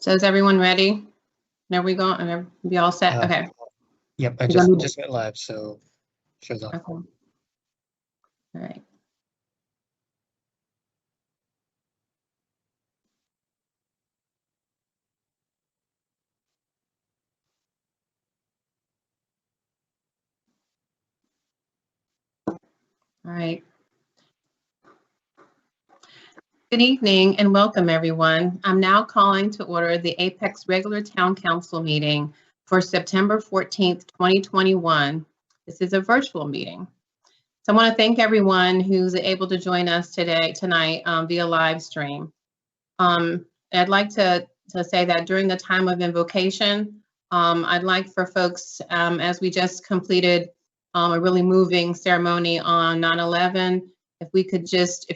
So is everyone ready? There we go. And we all set? Okay. Yep, I just went live, so shows up. Okay. All right. All right. Good evening and welcome, everyone. I'm now calling to order the Apex Regular Town Council meeting for September 14th, 2021. This is a virtual meeting. So I want to thank everyone who's able to join us tonight via live stream. I'd like to say that during the time of invocation, I'd like for folks, as we just completed a really moving ceremony on 9/11, if you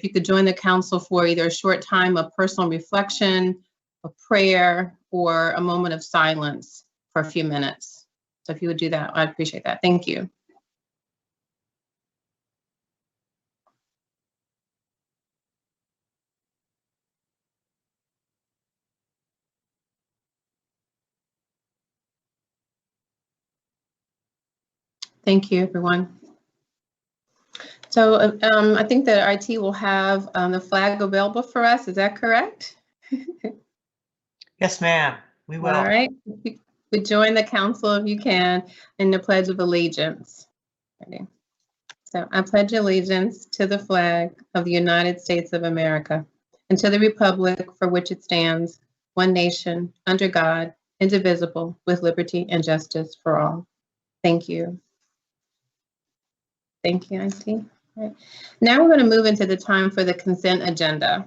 could join the council for either a short time of personal reflection, a prayer, or a moment of silence for a few minutes. So if you would do that, I'd appreciate that. Thank you. Thank you, everyone. So I think that IT will have the flag available for us. Is that correct? Yes, ma'am. We will. All right. If you would join the council if you can in the Pledge of Allegiance. Ready? So I pledge allegiance to the flag of the United States of America and to the republic for which it stands, one nation, under God, indivisible, with liberty and justice for all. Thank you. Thank you, IT. Right. Now we're going to move into the time for the consent agenda.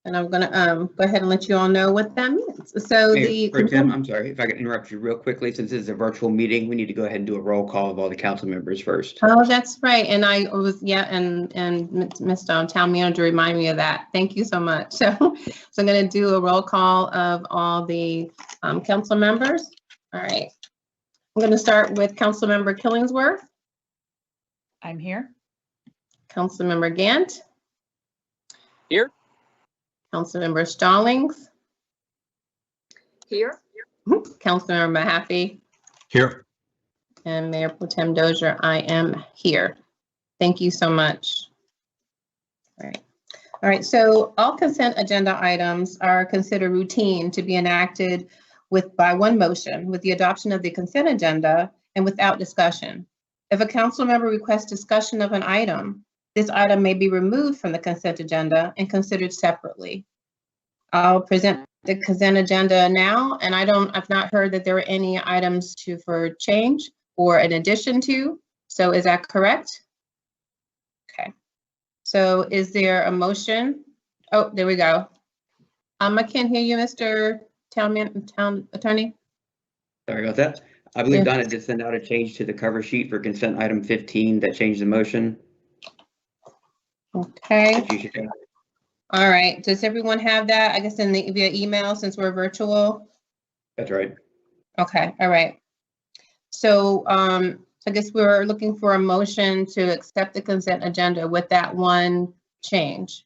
And I'm going to go ahead and let you all know what that means. So Tim, I'm sorry if I could interrupt you real quickly. Since this is a virtual meeting, we need to go ahead and do a roll call of all the council members first. Oh, that's right. And I was, and Ms. Town Manager reminded me of that. Thank you so much. So I'm going to do a roll call of all the council members. All right. I'm going to start with Councilmember Killingsworth. I'm here. Councilmember Gant. Here. Councilmember Stallings. Here. Councilmember Mahaffey. Here. And Mayor Pro Tem Dozier, I am here. Thank you so much. All right. All right, so all consent agenda items are considered routine to be enacted by one motion with the adoption of the consent agenda and without discussion. If a council member requests discussion of an item, this item may be removed from the consent agenda and considered separately. I'll present the consent agenda now, and I've not heard that there are any items for change or an addition to. So is that correct? Okay. So is there a motion? Oh, there we go. I can't hear you, Mr. Town Attorney. Sorry about that. I believe Donna did send out a change to the cover sheet for consent item 15 that changed the motion. Okay. All right. Does everyone have that? I guess via email since we're virtual. That's right. Okay. All right. So I guess we're looking for a motion to accept the consent agenda with that one change.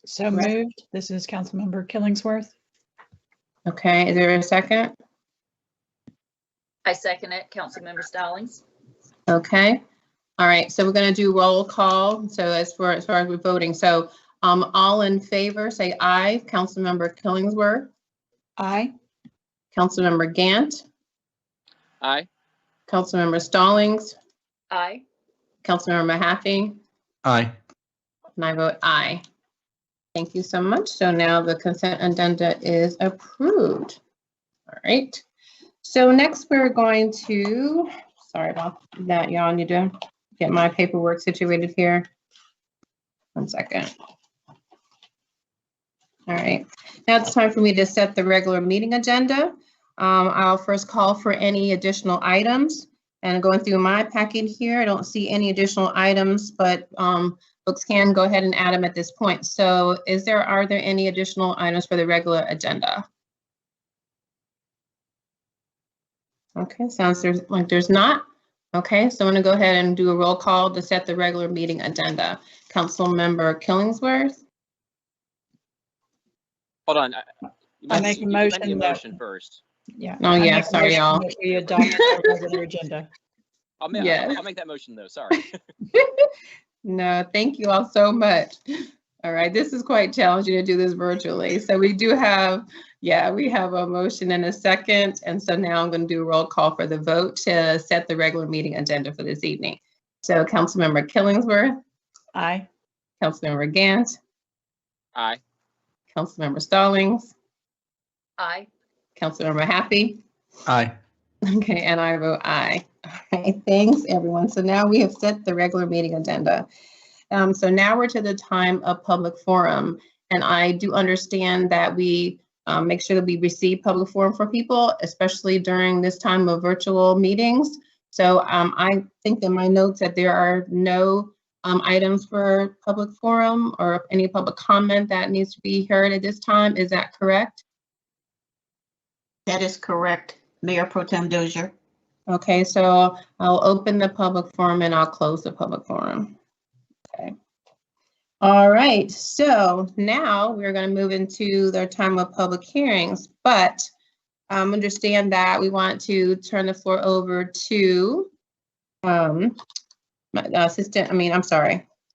So moved. This is Councilmember Killingsworth. Okay. Is there a second? I second it, Councilmember Stallings. Okay. All right. So we're going to do roll call. So as far as we're voting, so all in favor, say aye. Councilmember Killingsworth. Aye. Councilmember Gant. Aye. Councilmember Stallings. Aye. Councilmember Mahaffey. Aye. And I vote aye. Thank you so much. So now the consent agenda is approved. All right. So next we're going to, sorry about that, y'all. Need to get my paperwork situated here. 1 second. All right. Now it's time for me to set the regular meeting agenda. I'll first call for any additional items. And going through my packet here, I don't see any additional items, but folks can go ahead and add them at this point. So are there any additional items for the regular agenda? Okay, sounds like there's not. Okay, so I'm going to go ahead and do a roll call to set the regular meeting agenda. Councilmember Killingsworth. Hold on. I make a You amend the motion that, motion first. yeah. Oh, I yeah, make a sorry, motion y'all. that we adopt the regular agenda. Yes. I'll make that motion though, sorry. No, thank you all so much. All right, this is quite challenging to do this virtually. So we do have, we have a motion and a second. And so now I'm going to do a roll call for the vote to set the regular meeting agenda for this evening. So Councilmember Killingsworth, Aye. Councilmember Gant, Aye. Councilmember Stallings, Aye. Councilmember Happy. Aye. Okay, and I vote aye. All right, thanks everyone. So now we have set the regular meeting agenda. So now we're to the time of public forum. And I do understand that we make sure that we receive public forum for people, especially during this time of virtual meetings. So I think in my notes that there are no items for public forum or any public comment that needs to be heard at this time. Is that correct? That is correct, Mayor Pro Tem Dozier. Okay, so I'll open the public forum and I'll close the public forum. Okay. All right, so now we're going to move into the time of public hearings, but understand that we want to turn the floor over to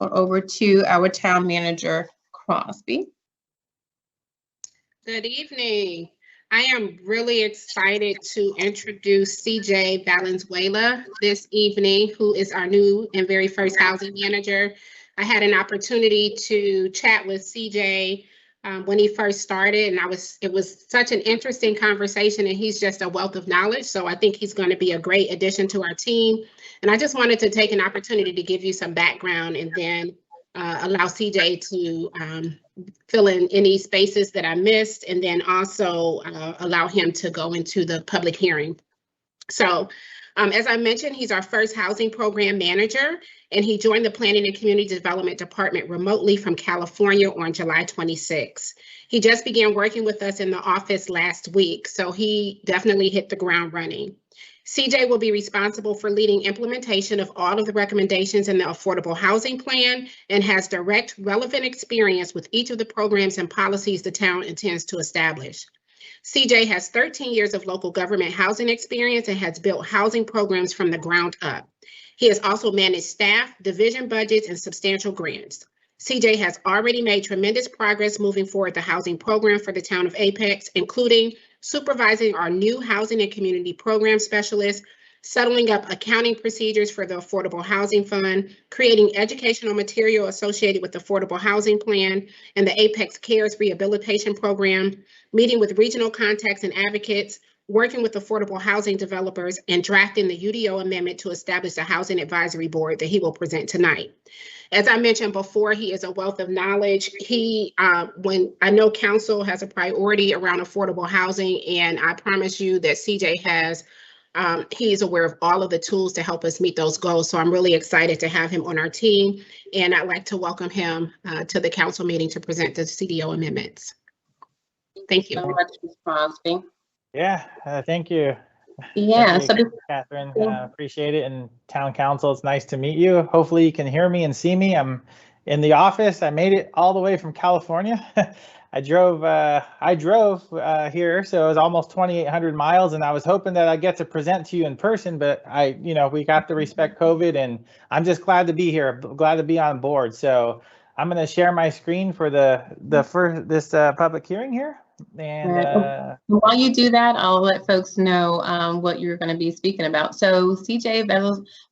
over to our town manager, Crosby. Good evening. I am really excited to introduce CJ Valenzuela this evening, who is our new and very first housing manager. I had an opportunity to chat with CJ when he first started, and it was such an interesting conversation, and he's just a wealth of knowledge. So I think he's going to be a great addition to our team. And I just wanted to take an opportunity to give you some background and then allow CJ to fill in any spaces that I missed, and then also allow him to go into the public hearing. So as I mentioned, he's our first housing program manager, and he joined the Planning and Community Development Department remotely from California on July 26. He just began working with us in the office last week, so he definitely hit the ground running. CJ will be responsible for leading implementation of all of the recommendations in the Affordable Housing Plan and has direct, relevant experience with each of the programs and policies the town intends to establish. CJ has 13 years of local government housing experience and has built housing programs from the ground up. He has also managed staff, division budgets, and substantial grants. CJ has already made tremendous progress moving forward the housing program for the town of Apex, including supervising our new housing and community program specialist, settling up accounting procedures for the Affordable Housing Fund, creating educational material associated with the Affordable Housing Plan and the Apex Cares Rehabilitation Program, meeting with regional contacts and advocates, working with affordable housing developers, and drafting the UDO amendment to establish a housing advisory board that he will present tonight. As I mentioned before, he is a wealth of knowledge. When I know council has a priority around affordable housing, and I promise you that CJ has, he is aware of all of the tools to help us meet those goals. So I'm really excited to have him on our team, and I'd like to welcome him to the council meeting to present the CDO amendments. Thank you. So much, Ms. Crosby. Yeah, thank you. Yeah, Thank you, Catherine, appreciate it. And town council, it's nice to meet you. Hopefully you can hear me and see me. I'm in the office. I made it all the way from California. I drove here, so it was almost 2,800 miles, and I was hoping that I'd get to present to you in person, but we got to respect COVID, and I'm just glad to be here, glad to be on board. So I'm going to share my screen for this public hearing here. And while you do that, I'll let folks know what you're going to be speaking about. So CJ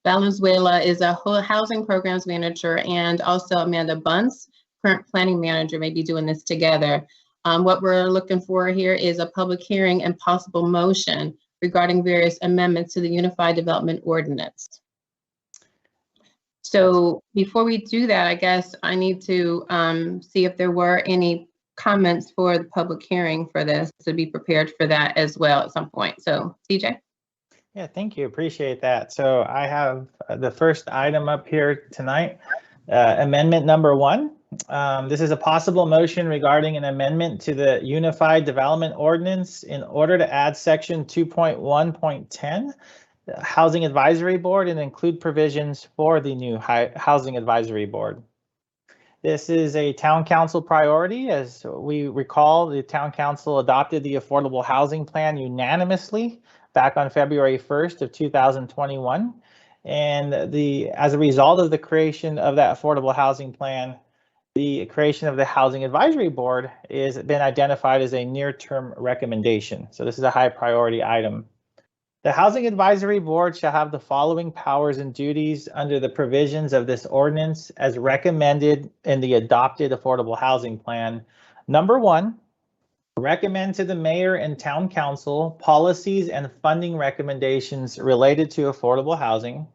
Valenzuela is a housing programs manager, and also Amanda Bunce, current planning manager, may be doing this together. What we're looking for here is a public hearing and possible motion regarding various amendments to the Unified Development Ordinance. So before we do that, I guess I need to see if there were any comments for the public hearing for this, to be prepared for that as well at some point. So CJ. Yeah, thank you. Appreciate that. So I have the first item up here tonight, amendment number 1. This is a possible motion regarding an amendment to the Unified Development Ordinance in order to add section 2.1.10, Housing Advisory Board, and include provisions for the new Housing Advisory Board. This is a town council priority. As we recall, the town council adopted the affordable housing plan unanimously back on February 1st of 2021. And as a result of the creation of that affordable housing plan, the creation of the Housing Advisory Board has been identified as a near-term recommendation. So this is a high priority item. The Housing Advisory Board shall have the following powers and duties under the provisions of this ordinance as recommended in the adopted Affordable Housing Plan. Number 1, recommend to the mayor and town council policies and funding recommendations related to affordable housing.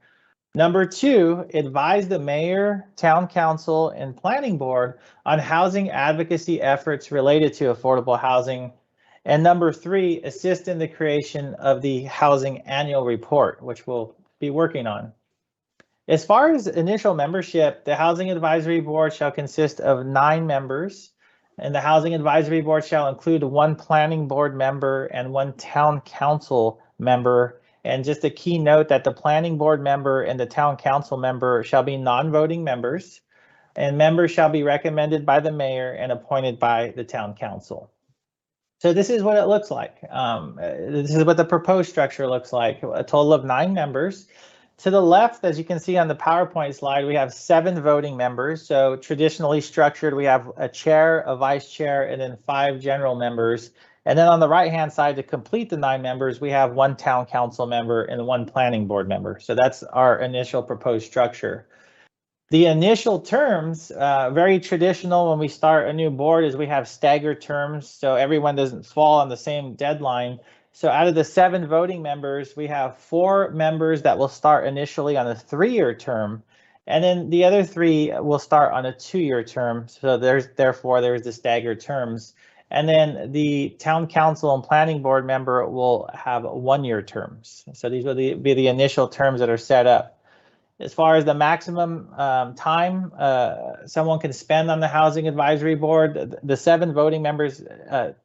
Number 2, advise the mayor, town council, and planning board on housing advocacy efforts related to affordable housing. And number 3, assist in the creation of the housing annual report, which we'll be working on. As far as initial membership, the Housing Advisory Board shall consist of 9 members, and the Housing Advisory Board shall include 1 planning board member and 1 town council member. And just a key note that the planning board member and the town council member shall be non-voting members, and members shall be recommended by the mayor and appointed by the town council. So this is what it looks like. This is what the proposed structure looks like. A total of 9 members. To the left, as you can see on the PowerPoint slide, we have 7 voting members. So traditionally structured, we have a chair, a vice chair, and then 5 general members. And then on the right-hand side, to complete the 9 members, we have 1 town council member and 1 planning board member. So that's our initial proposed structure. The initial terms, very traditional when we start a new board, is we have staggered terms, so everyone doesn't fall on the same deadline. So out of the 7 voting members, we have 4 members that will start initially on a 3-year term, and then the other 3 will start on a 2-year term. So therefore there's the staggered terms. And then the town council and planning board member will have 1-year terms. So these will be the initial terms that are set up. As far as the maximum time someone can spend on the Housing Advisory Board, the 7 voting members,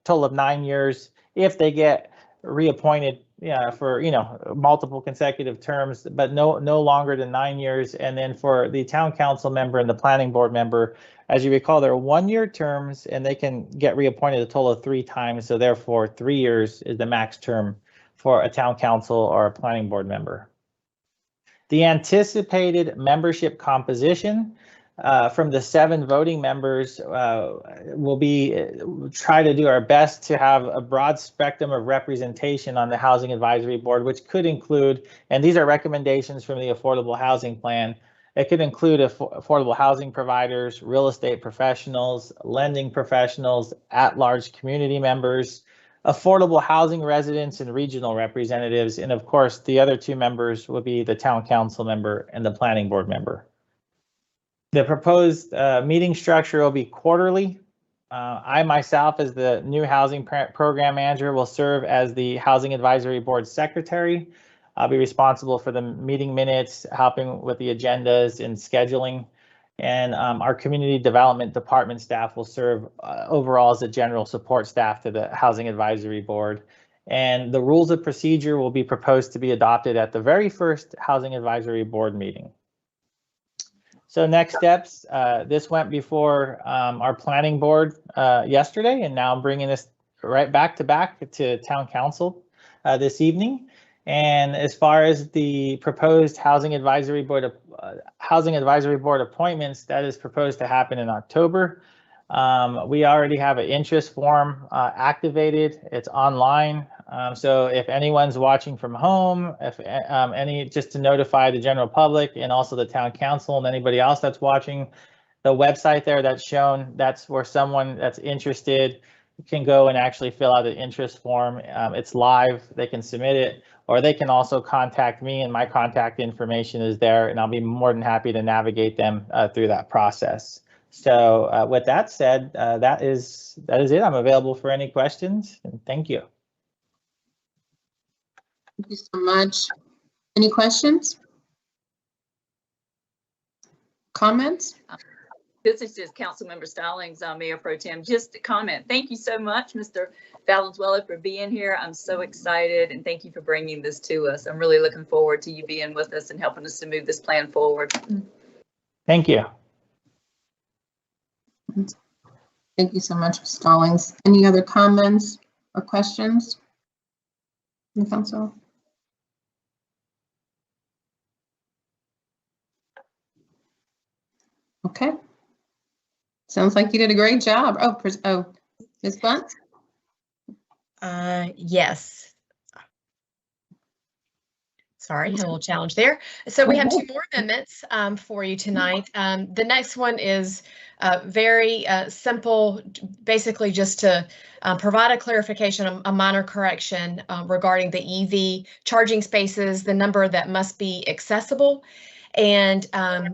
total of 9 years, if they get reappointed for multiple consecutive terms, but no longer than 9 years. And then for the town council member and the planning board member, as you recall, they're 1-year terms and they can get reappointed a total of 3 times. So therefore 3 years is the max term for a town council or a planning board member. The anticipated membership composition from the 7 voting members will be try to do our best to have a broad spectrum of representation on the Housing Advisory Board, which could include, and these are recommendations from the Affordable Housing Plan, it could include affordable housing providers, real estate professionals, lending professionals, at-large community members, affordable housing residents and regional representatives, and of course the other 2 members will be the town council member and the planning board member. The proposed meeting structure will be quarterly. I myself, as the new housing program manager, will serve as the Housing Advisory Board secretary. I'll be responsible for the meeting minutes, helping with the agendas and scheduling. And our community development department staff will serve overall as a general support staff to the Housing Advisory Board. And the rules of procedure will be proposed to be adopted at the very first Housing Advisory Board meeting. So next steps, this went before our planning board yesterday, and now I'm bringing this right back to town council this evening. And as far as the proposed Housing Advisory Board appointments, that is proposed to happen in October. We already have an interest form activated. It's online. So if anyone's watching from home, just to notify the general public and also the town council and anybody else that's watching, the website there that's shown, that's where someone that's interested can go and actually fill out an interest form. It's live, they can submit it, or they can also contact me, and my contact information is there, and I'll be more than happy to navigate them through that process. So with that said, that is it. I'm available for any questions, and thank you. Thank you so much. Any questions? Comments? This is just Councilmember Stallings, Mayor Pro Tem. Just a comment. Thank you so much, Mr. Valenzuela, for being here. I'm so excited, and thank you for bringing this to us. I'm really looking forward to you being with us and helping us to move this plan forward. Thank you. Thank you so much, Ms. Stallings. Any other comments or questions from the council? Okay. Sounds like you did a great job. Oh, Ms. Blunt? Yes. Sorry, a little challenge there. So we have two more amendments for you tonight. The next one is very simple, basically just to provide a clarification, a minor correction regarding the EV charging spaces, the number that must be accessible. And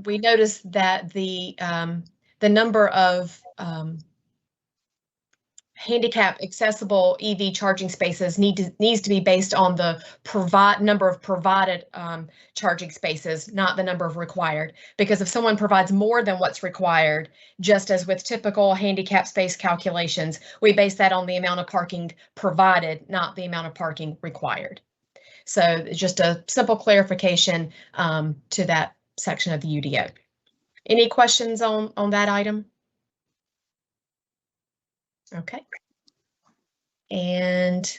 we noticed that the number of handicap accessible EV charging spaces needs to be based on the number of provided charging spaces, not the number of required. Because if someone provides more than what's required, just as with typical handicap space calculations, we base that on the amount of parking provided, not the amount of parking required. So just a simple clarification to that section of the UDO. Any questions on that item? Okay. And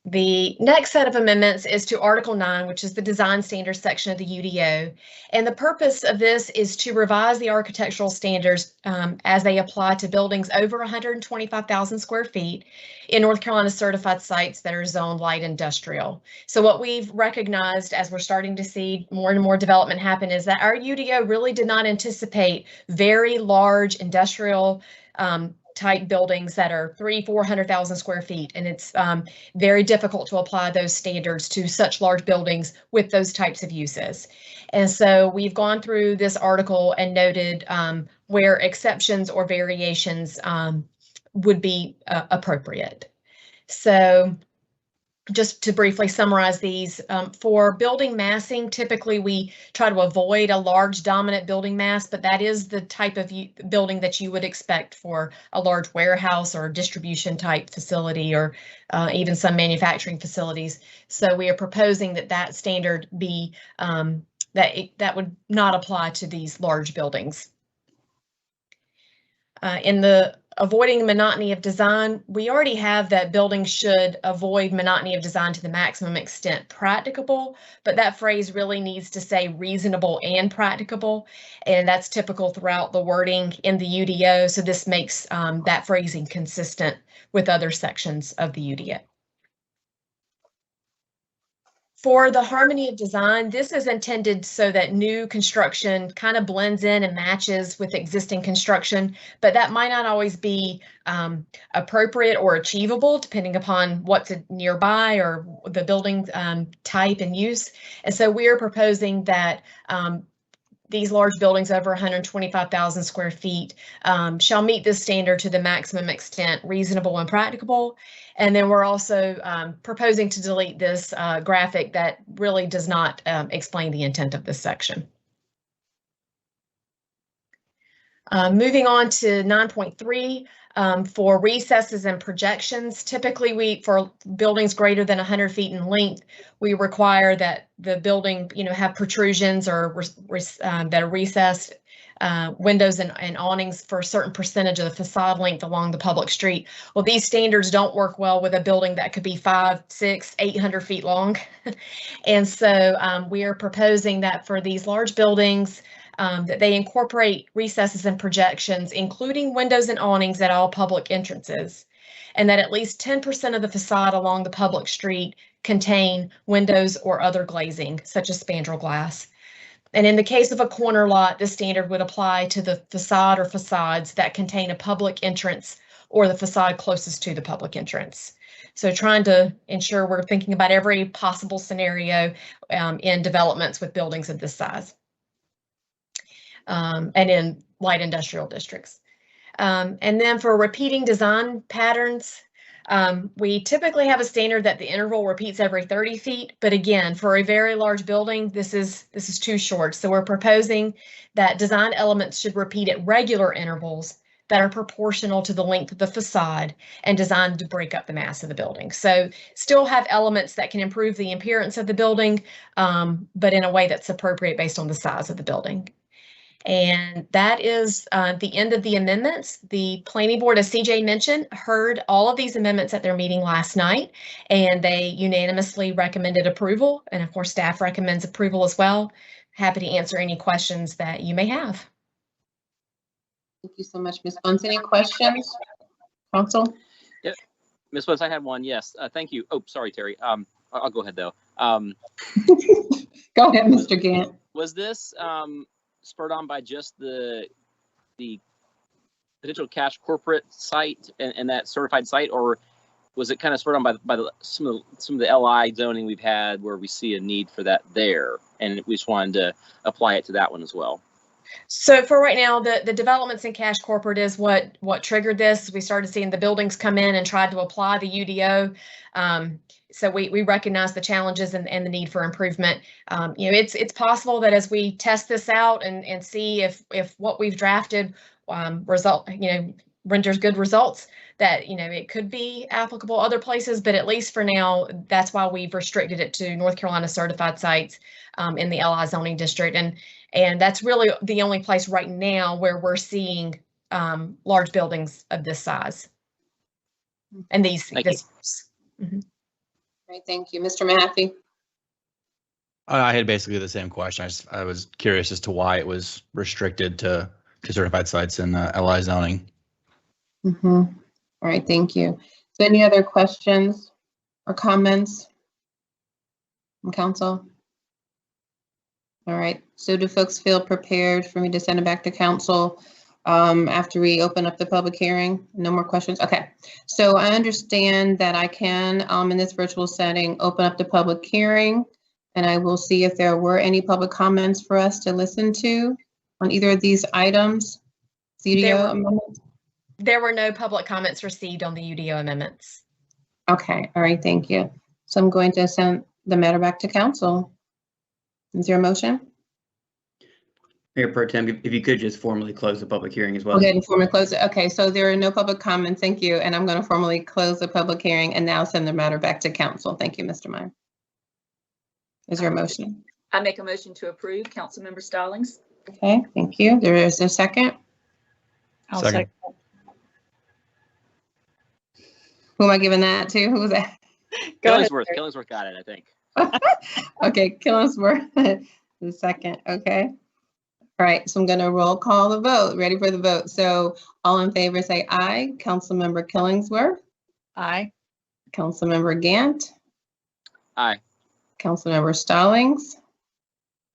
the next set of amendments is to Article 9, which is the design standards section of the UDO. And the purpose of this is to revise the architectural standards as they apply to buildings over 125,000 square feet in North Carolina certified sites that are zoned light industrial. So what we've recognized as we're starting to see more and more development happen is that our UDO really did not anticipate very large industrial type buildings that are 300,000–400,000 square feet. And it's very difficult to apply those standards to such large buildings with those types of uses. And so we've gone through this article and noted where exceptions or variations would be appropriate. So just to briefly summarize these, for building massing, typically we try to avoid a large dominant building mass, but that is the type of building that you would expect for a large warehouse or distribution type facility, or even some manufacturing facilities. So we are proposing that standard be, that would not apply to these large buildings. In the avoiding monotony of design, we already have that buildings should avoid monotony of design to the maximum extent practicable, but that phrase really needs to say reasonable and practicable, and that's typical throughout the wording in the UDO, so this makes that phrasing consistent with other sections of the UDO. For the harmony of design, this is intended so that new construction kind of blends in and matches with existing construction, but that might not always be appropriate or achievable depending upon what's nearby or the building type and use. And so we are proposing that these large buildings over 125,000 square feet shall meet this standard to the maximum extent reasonable and practicable. And then we're also proposing to delete this graphic that really does not explain the intent of this section. Moving on to 9.3, for recesses and projections, typically for buildings greater than 100 feet in length, we require that the building, have protrusions or that are recessed, windows and awnings for a certain percentage of the facade length along the public street. Well, these standards don't work well with a building that could be 500, 600, 800 feet long. And so we are proposing that for these large buildings, that they incorporate recesses and projections, including windows and awnings at all public entrances, and that at least 10% of the facade along the public street contain windows or other glazing, such as spandrel glass. And in the case of a corner lot, this standard would apply to the facade or facades that contain a public entrance or the facade closest to the public entrance. So trying to ensure we're thinking about every possible scenario in developments with buildings of this size. And in light industrial districts. And then for repeating design patterns, we typically have a standard that the interval repeats every 30 feet, but again, for a very large building, this is too short. So we're proposing that design elements should repeat at regular intervals that are proportional to the length of the facade and designed to break up the mass of the building. So still have elements that can improve the appearance of the building, but in a way that's appropriate based on the size of the building. And that is the end of the amendments. The planning board, as CJ mentioned, heard all of these amendments at their meeting last night, and they unanimously recommended approval. And of course, staff recommends approval as well. Happy to answer any questions that you may have. Thank you so much, Ms. Bunce. Any questions, council? Yeah, Ms. Woods, I had one. Yes, thank you. Oh, sorry, Terry. I'll go ahead though. Go ahead, Mr. Gant. Was this spurred on by just the potential cash corporate site and that certified site, or was it kind of spurred on by some of the LI zoning we've had where we see a need for that there, and we just wanted to apply it to that one as well? So for right now, the developments in cash corporate is what triggered this. We started seeing the buildings come in and tried to apply the UDO. So we recognize the challenges and the need for improvement. It's possible that as we test this out and see if what we've drafted renders good results, that it could be applicable other places. But at least for now, that's why we've restricted it to North Carolina certified sites in the LI zoning district. And that's really the only place right now where we're seeing large buildings of this size. And these. Mm-hmm. Great, thank you. Mr. Mahaffey? I had basically the same question. I was curious as to why it was restricted to certified sites in LI zoning. Mm-hmm. All right, thank you. So any other questions or comments from council? All right, so do folks feel prepared for me to send it back to council after we open up the public hearing? No more questions? Okay, so I understand that I can, in this virtual setting, open up the public hearing, and I will see if there were any public comments for us to listen to on either of these items. UDO amendments? There were no public comments received on the UDO amendments. Okay, all right, thank you. So I'm going to send the matter back to council. Is there a motion? Mayor Pro Tem, if you could just formally close the public hearing as well. Okay, formally close it. Okay, so there are no public comments. Thank you. And I'm going to formally close the public hearing and now send the matter back to council. Thank you, Mr. Meyer. Is there a motion? I make a motion to approve. Councilmember Stallings. Okay, thank you. There is a second. I'll second. Who am I giving that to? Who was that? Killingsworth got it, I think. Okay, Killingsworth, the second. Okay. All right, so I'm going to roll call the vote. Ready for the vote. So all in favor say aye. Councilmember Killingsworth. Aye. Councilmember Gant. Aye. Councilmember Stallings.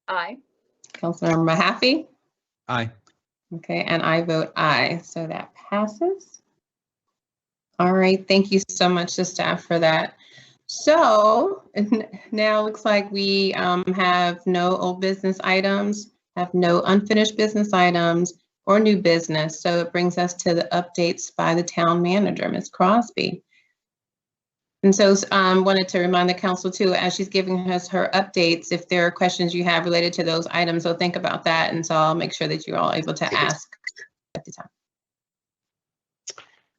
Aye. Councilmember Mahaffey. Aye. Okay, and I vote aye, so that passes. All right, thank you so much to staff for that. So now looks like we have no old business items, have no unfinished business items or new business. So it brings us to the updates by the town manager, Ms. Crosby. And so wanted to remind the council too, as she's giving us her updates, if there are questions you have related to those items, so think about that. And so I'll make sure that you're all able to ask at the time.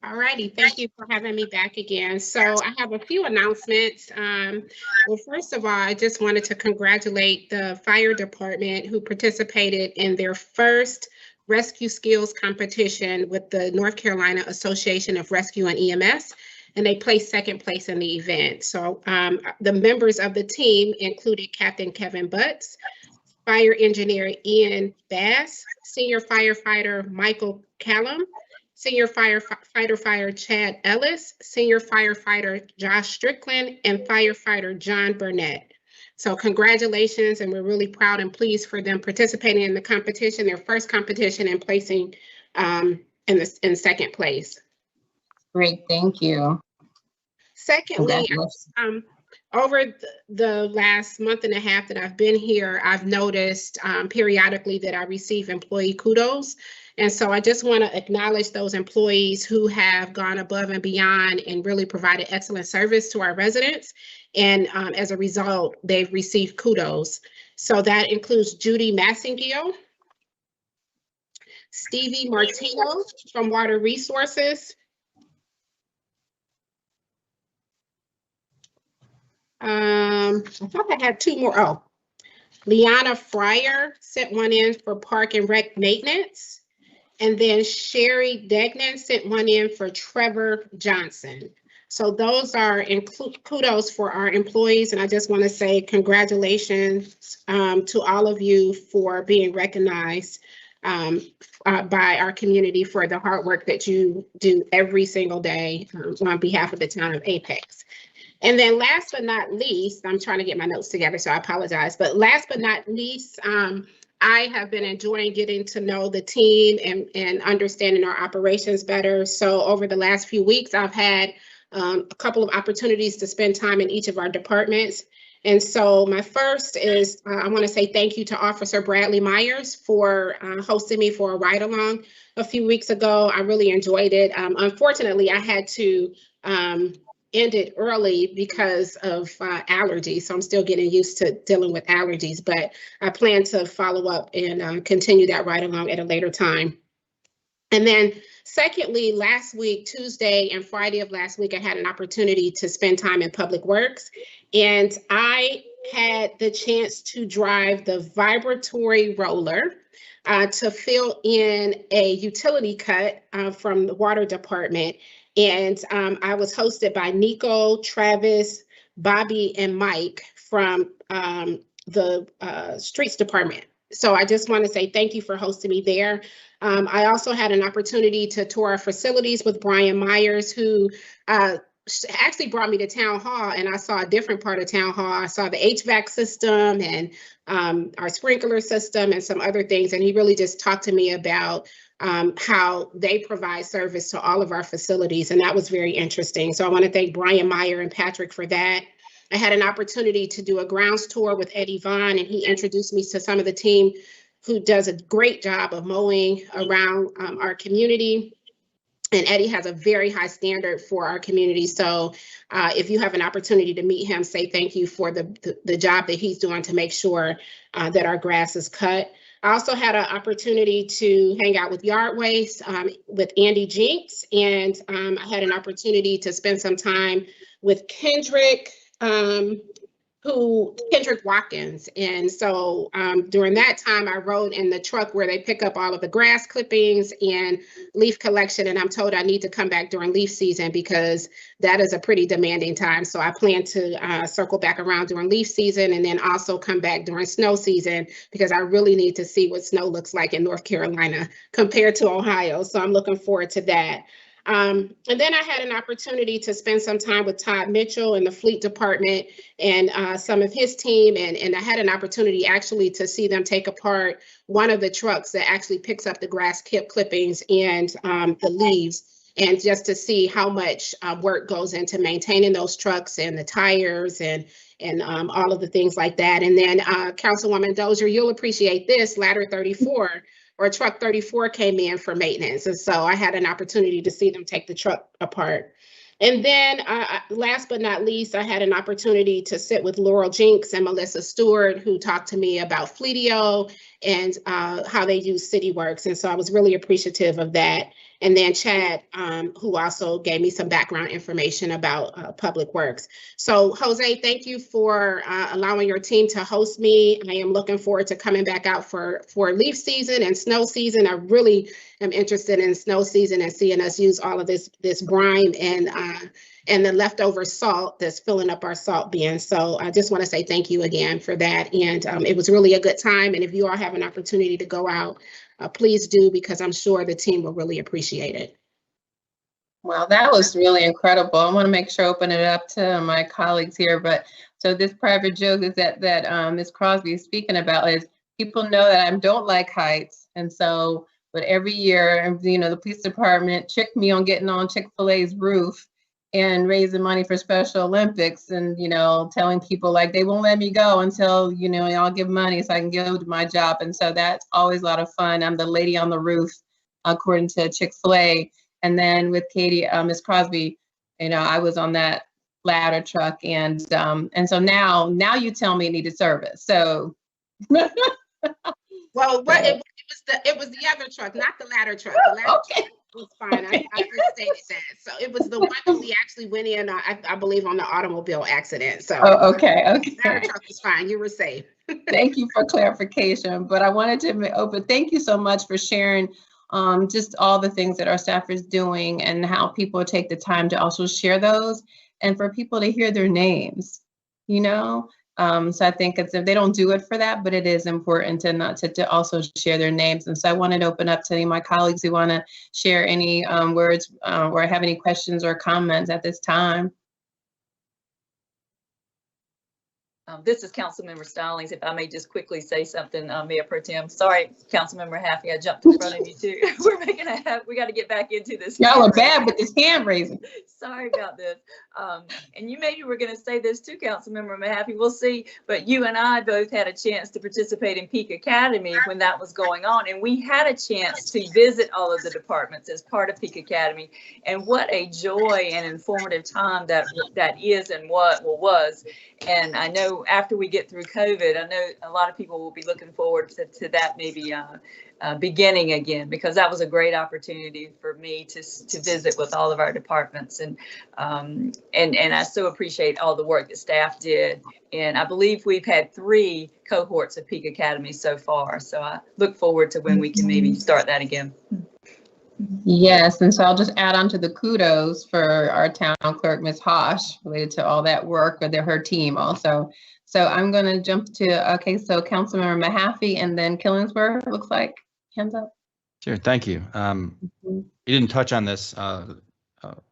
All righty, thank you for having me back again. So I have a few announcements. Well, first of all, I just wanted to congratulate the fire department who participated in their first rescue skills competition with the North Carolina Association of Rescue and EMS, and they placed second place in the event. So the members of the team included Captain Kevin Butts, Fire Engineer Ian Bass, Senior Firefighter Michael Callum, Senior Firefighter Chad Ellis, Senior Firefighter Josh Strickland, and Firefighter John Burnett. So congratulations, and we're really proud and pleased for them participating in the competition, their first competition, and placing in second place. Great, thank you. Secondly, over the last month and a half that I've been here, I've noticed periodically that I receive employee kudos. And so I just want to acknowledge those employees who have gone above and beyond and really provided excellent service to our residents. And as a result, they've received kudos. So that includes Judy Massingio, Stevie Martino from Water Resources, I thought I had two more. Liana Fryer sent one in for park and rec maintenance. And then Sherry Degnan sent one in for Trevor Johnson. So those are kudos for our employees. And I just want to say congratulations to all of you for being recognized by our community for the hard work that you do every single day on behalf of the town of Apex. And then last but not least, I'm trying to get my notes together, so I apologize. But last but not least, I have been enjoying getting to know the team and understanding our operations better. So over the last few weeks, I've had a couple of opportunities to spend time in each of our departments. And so my first is I want to say thank you to Officer Bradley Myers for hosting me for a ride along a few weeks ago. I really enjoyed it. Unfortunately, I had to end it early because of allergies. So I'm still getting used to dealing with allergies, but I plan to follow up and continue that ride along at a later time. And then secondly, last week, Tuesday and Friday of last week, I had an opportunity to spend time in Public Works. And I had the chance to drive the vibratory roller to fill in a utility cut from the water department. And I was hosted by Nico, Travis, Bobby, and Mike from the streets department. So I just want to say thank you for hosting me there. I also had an opportunity to tour our facilities with Brian Myers, who actually brought me to town hall, and I saw a different part of town hall. I saw the HVAC system and our sprinkler system and some other things. And he really just talked to me about how they provide service to all of our facilities. And that was very interesting. So I want to thank Brian Meyer and Patrick for that. I had an opportunity to do a grounds tour with Eddie Vaughn, and he introduced me to some of the team who does a great job of mowing around our community. And Eddie has a very high standard for our community. So if you have an opportunity to meet him, say thank you for the job that he's doing to make sure that our grass is cut. I also had an opportunity to hang out with Yard Waste with Andy Jinks, and I had an opportunity to spend some time with Kendrick Watkins. And so during that time, I rode in the truck where they pick up all of the grass clippings and leaf collection. And I'm told I need to come back during leaf season because that is a pretty demanding time. So I plan to circle back around during leaf season and then also come back during snow season because I really need to see what snow looks like in North Carolina compared to Ohio. So I'm looking forward to that. And then I had an opportunity to spend some time with Todd Mitchell in the fleet department and some of his team. And I had an opportunity actually to see them take apart one of the trucks that actually picks up the grass clippings and the leaves, and just to see how much work goes into maintaining those trucks and the tires and all of the things like that. And then Councilwoman Dozier, you'll appreciate this, Ladder 34. Or truck 34 came in for maintenance. And so I had an opportunity to see them take the truck apart. And then last but not least, I had an opportunity to sit with Laurel Jinks and Melissa Stewart, who talked to me about Fleetio and how they use CityWorks. And so I was really appreciative of that. And then Chad, who also gave me some background information about Public Works. So Jose, thank you for allowing your team to host me. I am looking forward to coming back out for leaf season and snow season. I really am interested in snow season and seeing us use all of this brine and the leftover salt that's filling up our salt bins. So I just want to say thank you again for that. And it was really a good time. And if you all have an opportunity to go out, please do, because I'm sure the team will really appreciate it. Well, that was really incredible. I want to make sure I open it up to my colleagues here. But so this private joke is that Ms. Crosby is speaking about is people know that I don't like heights. And so, but every year, you know, the police department tricked me on getting on Chick-fil-A's roof and raising money for Special Olympics, and, you know, telling people like they won't let me go until, you know, y'all give money so I can go to my job. And so that's always a lot of fun. I'm the lady on the roof, according to Chick-fil-A. And then with Katie, Ms. Crosby, you know, I was on that ladder truck, and so now you tell me it needed service. So. Well, it was the other truck, not the ladder truck. The ladder truck was fine. Okay. I just stated that. So it was the one that we actually went in, I believe, on the automobile accident. So okay. The ladder truck was fine. You were safe. Thank you for clarification, but I wanted to open, thank you so much for sharing just all the things that our staff is doing and how people take the time to also share those and for people to hear their names, you know? So I think it's, they don't do it for that, but it is important to not to also share their names. And so I wanted to open up to any of my colleagues who want to share any words or have any questions or comments at this time. This is Councilmember Stallings. If I may just quickly say something, Mayor Pro Tem. Sorry, Councilmember Haffey, I jumped in front of you too. We got to get back into this. Y'all are bad with this hand raising. Sorry about this. And you maybe were going to say this too, Councilmember Mahaffey. We'll see. But you and I both had a chance to participate in Peak Academy when that was going on, and we had a chance to visit all of the departments as part of Peak Academy. And what a joy and informative time that is and what was. And I know after we get through COVID, I know a lot of people will be looking forward to that maybe beginning again, because that was a great opportunity for me to visit with all of our departments. And I so appreciate all the work that staff did. And I believe we've had 3 cohorts of Peak Academy so far. So I look forward to when we can maybe start that again. Yes, and so I'll just add on to the kudos for our town clerk, Ms. Hosh, related to all that work with her team also. So I'm going to jump to, okay, so Councilmember Mahaffey and then Killingsworth, looks like, hands up. Sure, thank you. You didn't touch on this,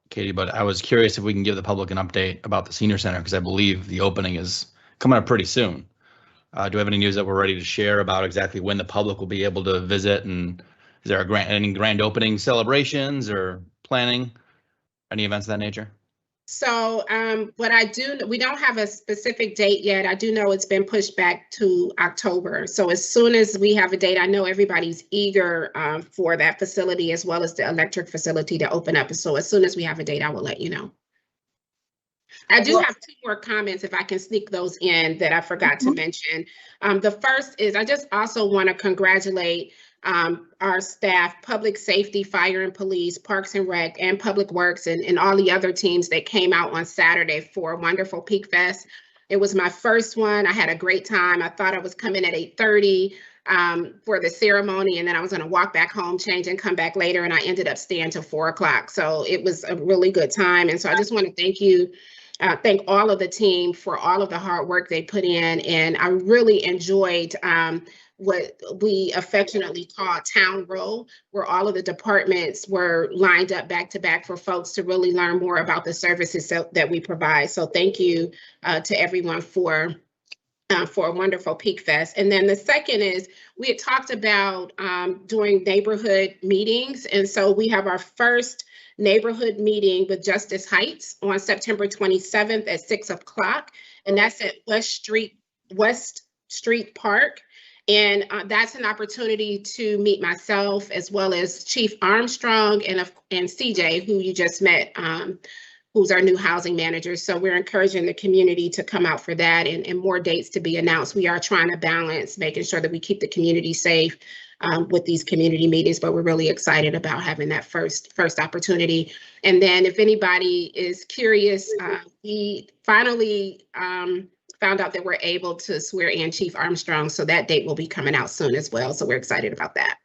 Katie, but I was curious if we can give the public an update about the senior center, because I believe the opening is coming up pretty soon. Do we have any news that we're ready to share about exactly when the public will be able to visit, and is there any grand opening celebrations or planning, any events of that nature? So what I do, we don't have a specific date yet. I do know it's been pushed back to October. So as soon as we have a date, I know everybody's eager for that facility as well as the electric facility to open up. So as soon as we have a date, I will let you know. I do have 2 more comments, if I can sneak those in, that I forgot to mention. The first is I just also want to congratulate our staff, public safety, fire and police, parks and rec, and public works, and all the other teams that came out on Saturday for a wonderful Peak Fest. It was my first one. I had a great time. I thought I was coming at 8:30 for the ceremony, and then I was going to walk back home, change, and come back later, and I ended up staying till 4 o'clock. So it was a really good time. And so I just want to thank you. Thank all of the team for all of the hard work they put in. And I really enjoyed what we affectionately call Town Row, where all of the departments were lined up back to back for folks to really learn more about the services that we provide. So thank you to everyone for a wonderful Peak Fest. And then the second is we had talked about doing neighborhood meetings. And so we have our first neighborhood meeting with Justice Heights on September 27th at 6 o'clock. And that's at West Street Park. And that's an opportunity to meet myself as well as Chief Armstrong and CJ, who you just met, who's our new housing manager. So we're encouraging the community to come out for that, and more dates to be announced. We are trying to balance making sure that we keep the community safe with these community meetings, but we're really excited about having that first opportunity. And then if anybody is curious, we finally found out that we're able to swear in Chief Armstrong, so that date will be coming out soon as well. So we're excited about that.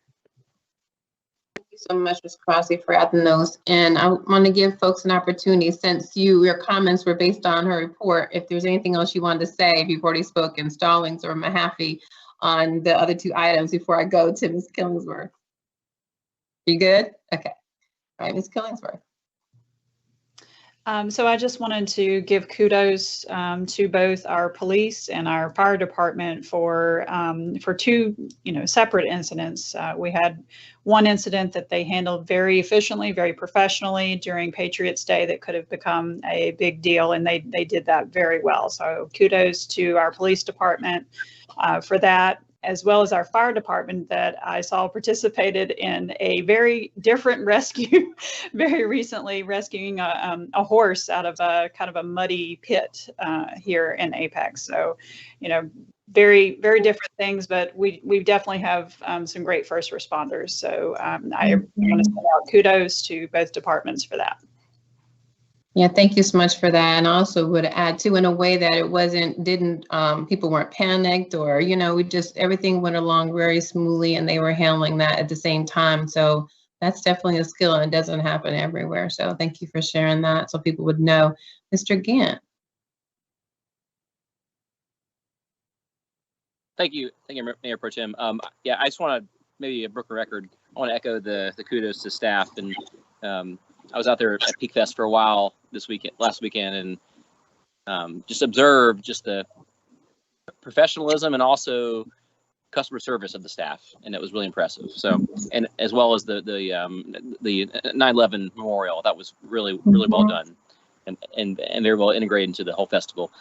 Thank you so much, Ms. Crosby, for adding those. And I want to give folks an opportunity, since your comments were based on her report, if there's anything else you wanted to say, if you've already spoken, Stallings or Mahaffey, on the other 2 items before I go to Ms. Killingsworth. You good? Okay. All right, Ms. Killingsworth. So I just wanted to give kudos to both our police and our fire department for 2, separate incidents. We had one incident that they handled very efficiently, very professionally during Patriots Day that could have become a big deal, and they did that very well. So kudos to our police department for that, as well as our fire department that I saw participated in a very different rescue very recently, rescuing a horse out of a kind of a muddy pit here in Apex. So, very, very different things, but we definitely have some great first responders. So I want to send out kudos to both departments for that. Yeah, thank you so much for that. And I also would add too, in a way that it people weren't panicked or, everything went along very smoothly and they were handling that at the same time. So that's definitely a skill and it doesn't happen everywhere. So thank you for sharing that so people would know. Mr. Gant. Thank you, Mayor Pro Tem. Yeah, I just want to maybe a broken record. I want to echo the kudos to staff, and I was out there at Peak Fest for a while last weekend, and just observed just the professionalism and also customer service of the staff, and it was really impressive. So, and as well as the 9/11 memorial, that was really well done, and very well integrated into the whole festival.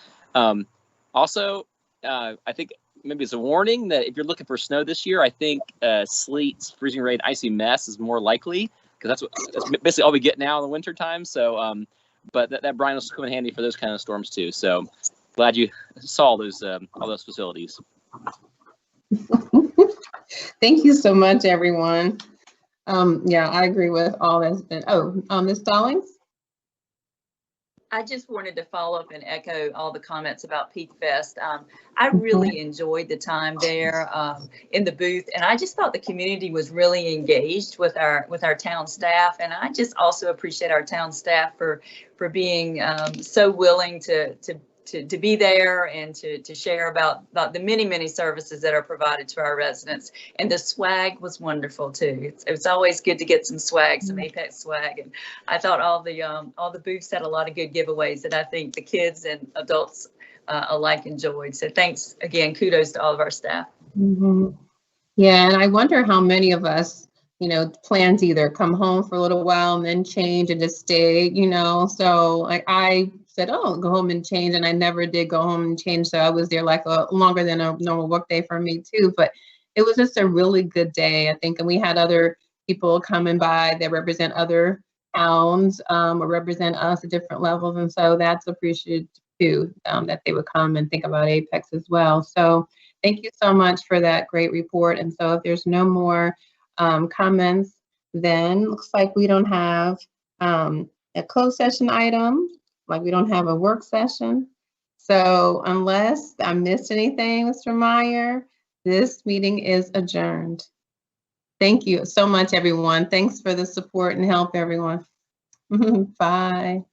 Also, I think maybe it's a warning that if you're looking for snow this year, I think sleet, freezing rain, icy mess is more likely, because that's basically all we get now in the winter time. So, but that brine will come in handy for those kind of storms too. So glad you saw those all those facilities. Thank you so much, everyone. Yeah, I agree with all that's been. Ms. Stallings? I just wanted to follow up and echo all the comments about Peak Fest. I really enjoyed the time there in the booth, and I just thought the community was really engaged with our town staff. And I just also appreciate our town staff for being so willing to be there and to share about the many services that are provided to our residents. And the swag was wonderful too. It's always good to get some swag, some Apex swag. And I thought all the booths had a lot of good giveaways that I think the kids and adults alike enjoyed. So thanks again, kudos to all of our staff. Mm-hmm. Yeah, and I wonder how many of us, plan to either come home for a little while and then change and just stay, so like I said, oh, go home and change. And I never did go home and change. So I was there like longer than a normal work day for me too. But it was just a really good day, I think. And we had other people coming by that represent other towns or represent us at different levels. And so that's appreciated too, that they would come and think about Apex as well. So thank you so much for that great report. And so if there's no more comments, then looks like we don't have a closed session item. Like we don't have a work session. So unless I missed anything, Mr. Meyer, this meeting is adjourned. Thank you so much, everyone. Thanks for the support and help, everyone. Bye.